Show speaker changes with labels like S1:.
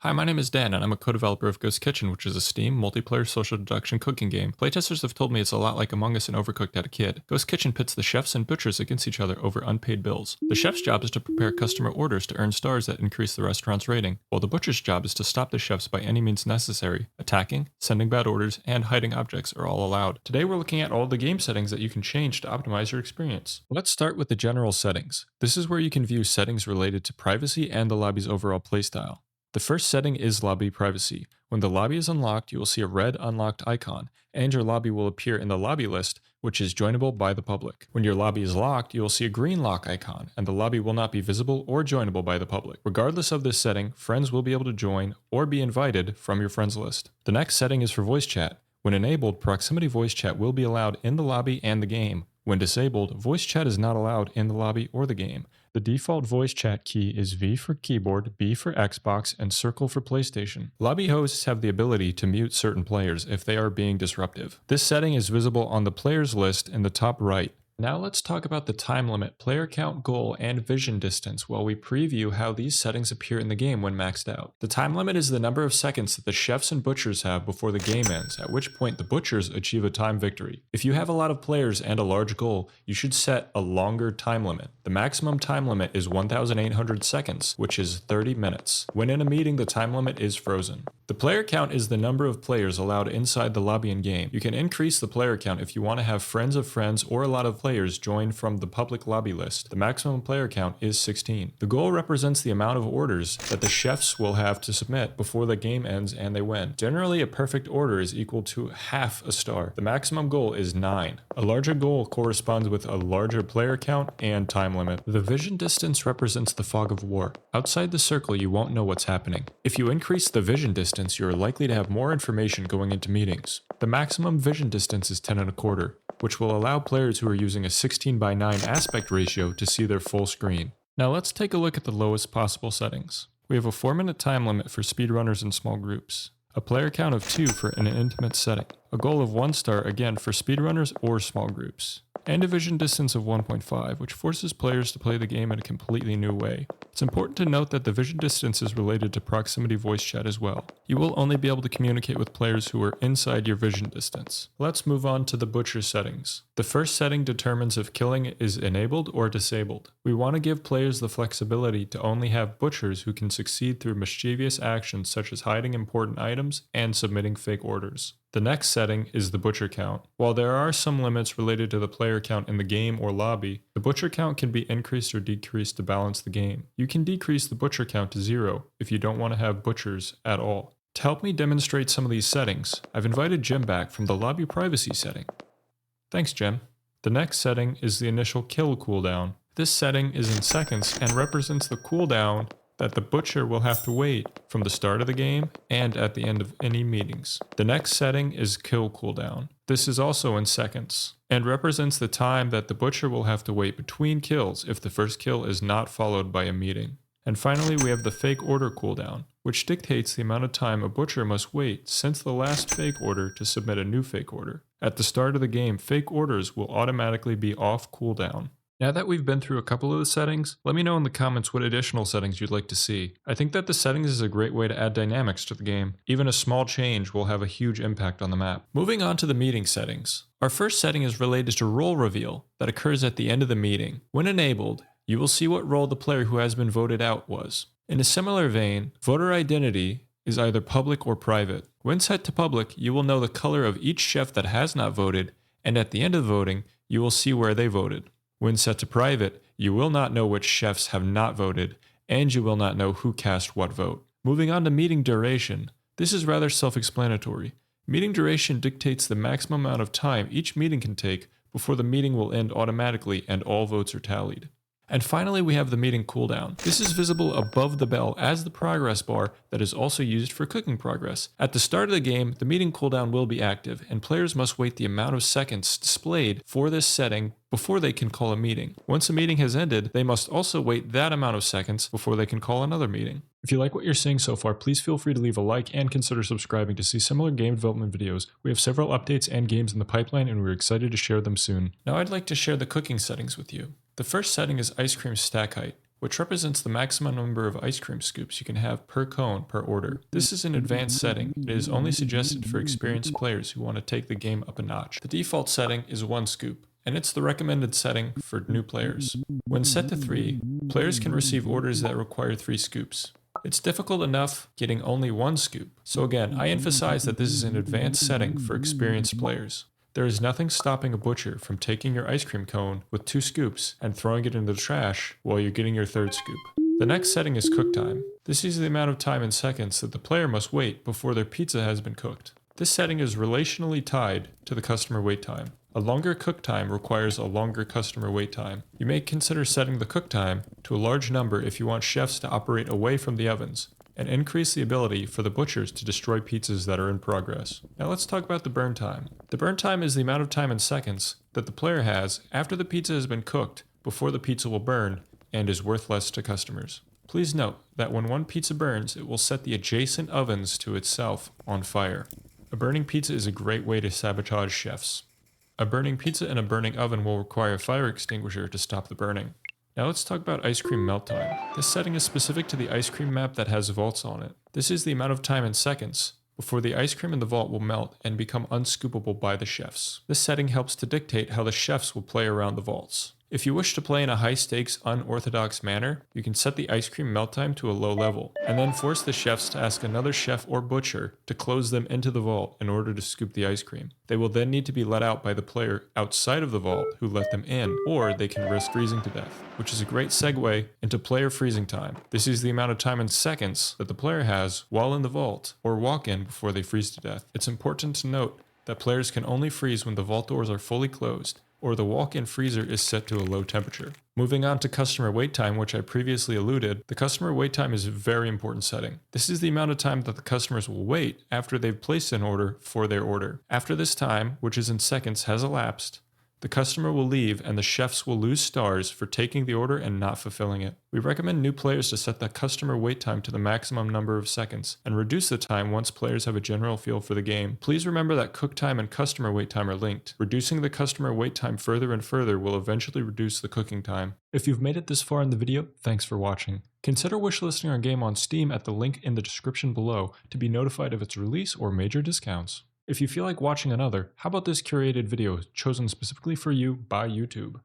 S1: Hi, my name is Dan, and I'm a co-developer of Ghost Kitchen, which is a Steam multiplayer social deduction cooking game. Playtesters have told me it's a lot like Among Us and Overcooked had a kid. Ghost Kitchen pits the chefs and butchers against each other over unpaid bills. The chef's job is to prepare customer orders to earn stars that increase the restaurant's rating, while the butcher's job is to stop the chefs by any means necessary. Attacking, sending bad orders, and hiding objects are all allowed. Today we're looking at all the game settings that you can change to optimize your experience. Let's start with the general settings. This is where you can view settings related to privacy and the lobby's overall playstyle. The first setting is lobby privacy. When the lobby is unlocked, you will see a red unlocked icon, and your lobby will appear in the lobby list, which is joinable by the public. When your lobby is locked, you will see a green lock icon, and the lobby will not be visible or joinable by the public. Regardless of this setting, friends will be able to join or be invited from your friends list. The next setting is for voice chat. When enabled, proximity voice chat will be allowed in the lobby and the game. When disabled, voice chat is not allowed in the lobby or the game. The default voice chat key is V for keyboard, B for Xbox, and circle for PlayStation. Lobby hosts have the ability to mute certain players if they are being disruptive. This setting is visible on the players list in the top right. Now let's talk about the time limit, player count goal, and vision distance while we preview how these settings appear in the game when maxed out. The time limit is the number of seconds that the chefs and butchers have before the game ends, at which point the butchers achieve a time victory. If you have a lot of players and a large goal, you should set a longer time limit. The maximum time limit is 1,800 seconds, which is 30 minutes. When in a meeting, the time limit is frozen. The player count is the number of players allowed inside the lobby and game. You can increase the player count if you want to have friends of friends or a lot of players join from the public lobby list. The maximum player count is 16. The goal represents the amount of orders that the chefs will have to submit before the game ends and they win. Generally, a perfect order is equal to half a star. The maximum goal is 9. A larger goal corresponds with a larger player count and time limit. The vision distance represents the fog of war. Outside the circle, you won't know what's happening. If you increase the vision distance, you are likely to have more information going into meetings. The maximum vision distance is 10 1/4, which will allow players who are using a 16:9 aspect ratio to see their full screen. Now let's take a look at the lowest possible settings. We have a 4-minute time limit for speedrunners and small groups, a player count of 2 for an intimate setting, a goal of 1 star again for speedrunners or small groups, and a vision distance of 1.5, which forces players to play the game in a completely new way. It's important to note that the vision distance is related to proximity voice chat as well. You will only be able to communicate with players who are inside your vision distance. Let's move on to the butcher settings. The first setting determines if killing is enabled or disabled. We want to give players the flexibility to only have butchers who can succeed through mischievous actions such as hiding important items and submitting fake orders. The next setting is the butcher count. While there are some limits related to the player count in the game or lobby, the butcher count can be increased or decreased to balance the game. You can decrease the butcher count to 0 if you don't want to have butchers at all. To help me demonstrate some of these settings, I've invited Jim back from the lobby privacy setting. Thanks, Jim. The next setting is the initial kill cooldown. This setting is in seconds and represents the cooldown that the butcher will have to wait from the start of the game and at the end of any meetings. The next setting is kill cooldown. This is also in seconds and represents the time that the butcher will have to wait between kills if the first kill is not followed by a meeting. And finally, we have the fake order cooldown, which dictates the amount of time a butcher must wait since the last fake order to submit a new fake order. At the start of the game, fake orders will automatically be off cooldown. Now that we've been through a couple of the settings, let me know in the comments what additional settings you'd like to see. I think that the settings is a great way to add dynamics to the game. Even a small change will have a huge impact on the map. Moving on to the meeting settings. Our first setting is related to role reveal that occurs at the end of the meeting. When enabled, you will see what role the player who has been voted out was. In a similar vein, voter identity is either public or private. When set to public, you will know the color of each chef that has not voted, and at the end of voting, you will see where they voted. When set to private, you will not know which chefs have not voted, and you will not know who cast what vote. Moving on to meeting duration, this is rather self-explanatory. Meeting duration dictates the maximum amount of time each meeting can take before the meeting will end automatically and all votes are tallied. And finally, we have the meeting cooldown. This is visible above the bell as the progress bar that is also used for cooking progress. At the start of the game, the meeting cooldown will be active, and players must wait the amount of seconds displayed for this setting before they can call a meeting. Once a meeting has ended, they must also wait that amount of seconds before they can call another meeting. If you like what you're seeing so far, please feel free to leave a like and consider subscribing to see similar game development videos. We have several updates and games in the pipeline, and we're excited to share them soon. Now I'd like to share the cooking settings with you. The first setting is ice cream stack height. which represents the maximum number of ice cream scoops you can have per cone per order. This is an advanced setting. It is only suggested for experienced players who want to take the game up a notch. The default setting is 1 scoop, and it's the recommended setting for new players. When set to 3, players can receive orders that require 3 scoops. It's difficult enough getting only 1 scoop, so again, I emphasize that this is an advanced setting for experienced players. There is nothing stopping a butcher from taking your ice cream cone with 2 scoops and throwing it into the trash while you're getting your 3rd scoop. The next setting is cook time. This is the amount of time in seconds that the player must wait before their pizza has been cooked. This setting is relationally tied to the customer wait time. A longer cook time requires a longer customer wait time. You may consider setting the cook time to a large number if you want chefs to operate away from the ovens, and increase the ability for the butchers to destroy pizzas that are in progress. Now let's talk about the burn time. The burn time is the amount of time in seconds that the player has after the pizza has been cooked before the pizza will burn and is worth less to customers. Please note that when one pizza burns, it will set the adjacent ovens to itself on fire. A burning pizza is a great way to sabotage chefs. A burning pizza in a burning oven will require a fire extinguisher to stop the burning. Now let's talk about ice cream melt time. This setting is specific to the ice cream map that has vaults on it. This is the amount of time in seconds before the ice cream in the vault will melt and become unscoopable by the chefs. This setting helps to dictate how the chefs will play around the vaults. If you wish to play in a high-stakes, unorthodox manner, you can set the ice cream melt time to a low level, and then force the chefs to ask another chef or butcher to close them into the vault in order to scoop the ice cream. They will then need to be let out by the player outside of the vault who let them in, or they can risk freezing to death, which is a great segue into player freezing time. This is the amount of time in seconds that the player has while in the vault, or walk in before they freeze to death. It's important to note that players can only freeze when the vault doors are fully closed, or the walk-in freezer is set to a low temperature. Moving on to customer wait time, which I previously alluded, the customer wait time is a very important setting. This is the amount of time that the customers will wait after they've placed an order for their order. After this time, which is in seconds, has elapsed, the customer will leave and the chefs will lose stars for taking the order and not fulfilling it. We recommend new players to set the customer wait time to the maximum number of seconds and reduce the time once players have a general feel for the game. Please remember that cook time and customer wait time are linked. Reducing the customer wait time further and further will eventually reduce the cooking time. If you've made it this far in the video, thanks for watching. Consider wishlisting our game on Steam at the link in the description below to be notified of its release or major discounts. If you feel like watching another, how about this curated video chosen specifically for you by YouTube?